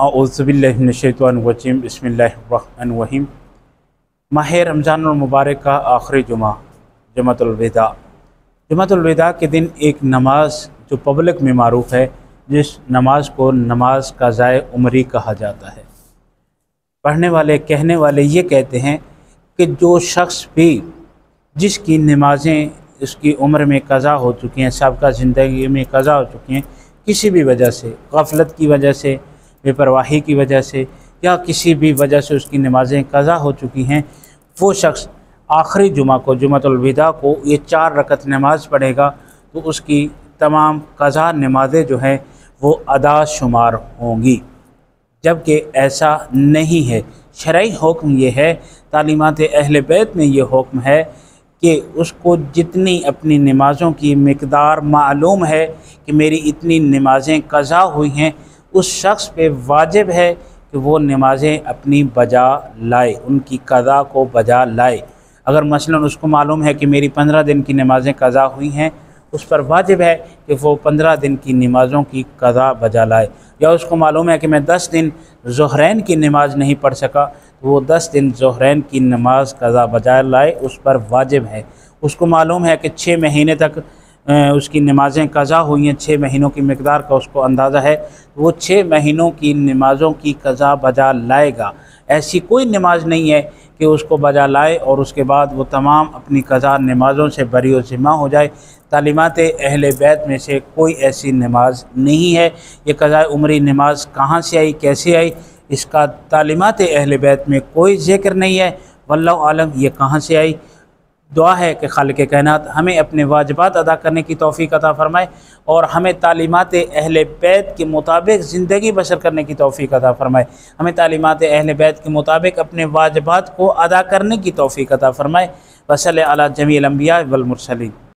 औज़ुबिल्लाहिमिनश्शैतानिर्रजीम बिस्मिल्लाहिर्रहमानिर्रहीम। माह रमज़ान मुबारक का आखिरी जुमा जुमातुल विदा। जुमातुल विदा के दिन एक नमाज जो पब्लिक में मारूफ़ है, जिस नमाज को नमाज क़ज़ाए उमरी कहा जाता है। पढ़ने वाले कहने वाले ये कहते हैं कि जो शख्स भी जिसकी नमाज़ें उसकी उम्र में क़ज़ा हो चुकी हैं, साबिक़ा ज़िंदगी में क़ज़ा हो चुकी हैं, किसी भी वजह से, गफ़लत की वजह से, बेपरवाही की वजह से या किसी भी वजह से उसकी नमाज़ें क़ज़ा हो चुकी हैं, वो शख्स आखिरी जुमा को जुमातुल विदा को ये 4 रकत नमाज पढ़ेगा तो उसकी तमाम क़ज़ा नमाज़ें जो हैं वो अदा शुमार होंगी। जबकि ऐसा नहीं है। शरई हुक्म ये है, तालीमात अहले बैत में ये हुक्म है कि उसको जितनी अपनी नमाज़ों की मिक़दार मालूम है कि मेरी इतनी नमाज़ें क़ज़ा हुई हैं, उस शख्स पे वाजिब है कि वो नमाज़ें अपनी बजा लाए, उनकी क़ज़ा को बजा लाए। अगर मसलन उसको मालूम है कि मेरी 15 दिन की नमाज़ें क़ज़ा हुई हैं, उस पर वाजिब है कि वो 15 दिन की नमाज़ों की क़ज़ा बजा लाए। या उसको मालूम है कि मैं 10 दिन ज़ुहरैन की नमाज़ नहीं पढ़ सका, तो वो 10 दिन ज़ुहरैन की नमाज़ क़ज़ा बजा लाए, उस पर वाजिब है। उसको मालूम है कि 6 महीने तक उसकी नमाज़ें क़ज़ा हुई हैं, 6 महीनों की मिक़दार का उसको अंदाज़ा है, तो वो 6 महीनों की नमाज़ों की क़ज़ा बजा लाएगा। ऐसी कोई नमाज नहीं है कि उसको बजा लाए और उसके बाद वो तमाम अपनी क़ज़ा नमाज़ों से बरी व ज़िम्मा हो जाए। तालीमात अहले बैत में से कोई ऐसी नमाज नहीं है। ये क़ज़ाए उमरी नमाज कहाँ से आई, कैसे आई, इसका तालीमात अहले बैत में कोई ज़िक्र नहीं है। वल्लाहु आलम ये कहाँ से आई। दुआ है कि खालिक़ कायनात हमें अपने वाजिबात अदा करने की तौफ़ीक़ अता फ़रमाए और हमें तालीमात अहले बैत के मुताबिक ज़िंदगी बसर करने की तौफ़ीक़ अता फ़रमाए। हमें तालीमात अहले बैत के मुताबिक अपने वाजिबात को अदा करने की तौफ़ीक़ अता फ़रमाए। वसल्लल्लाहु अला जमील अंबिया वल मुरसलीन।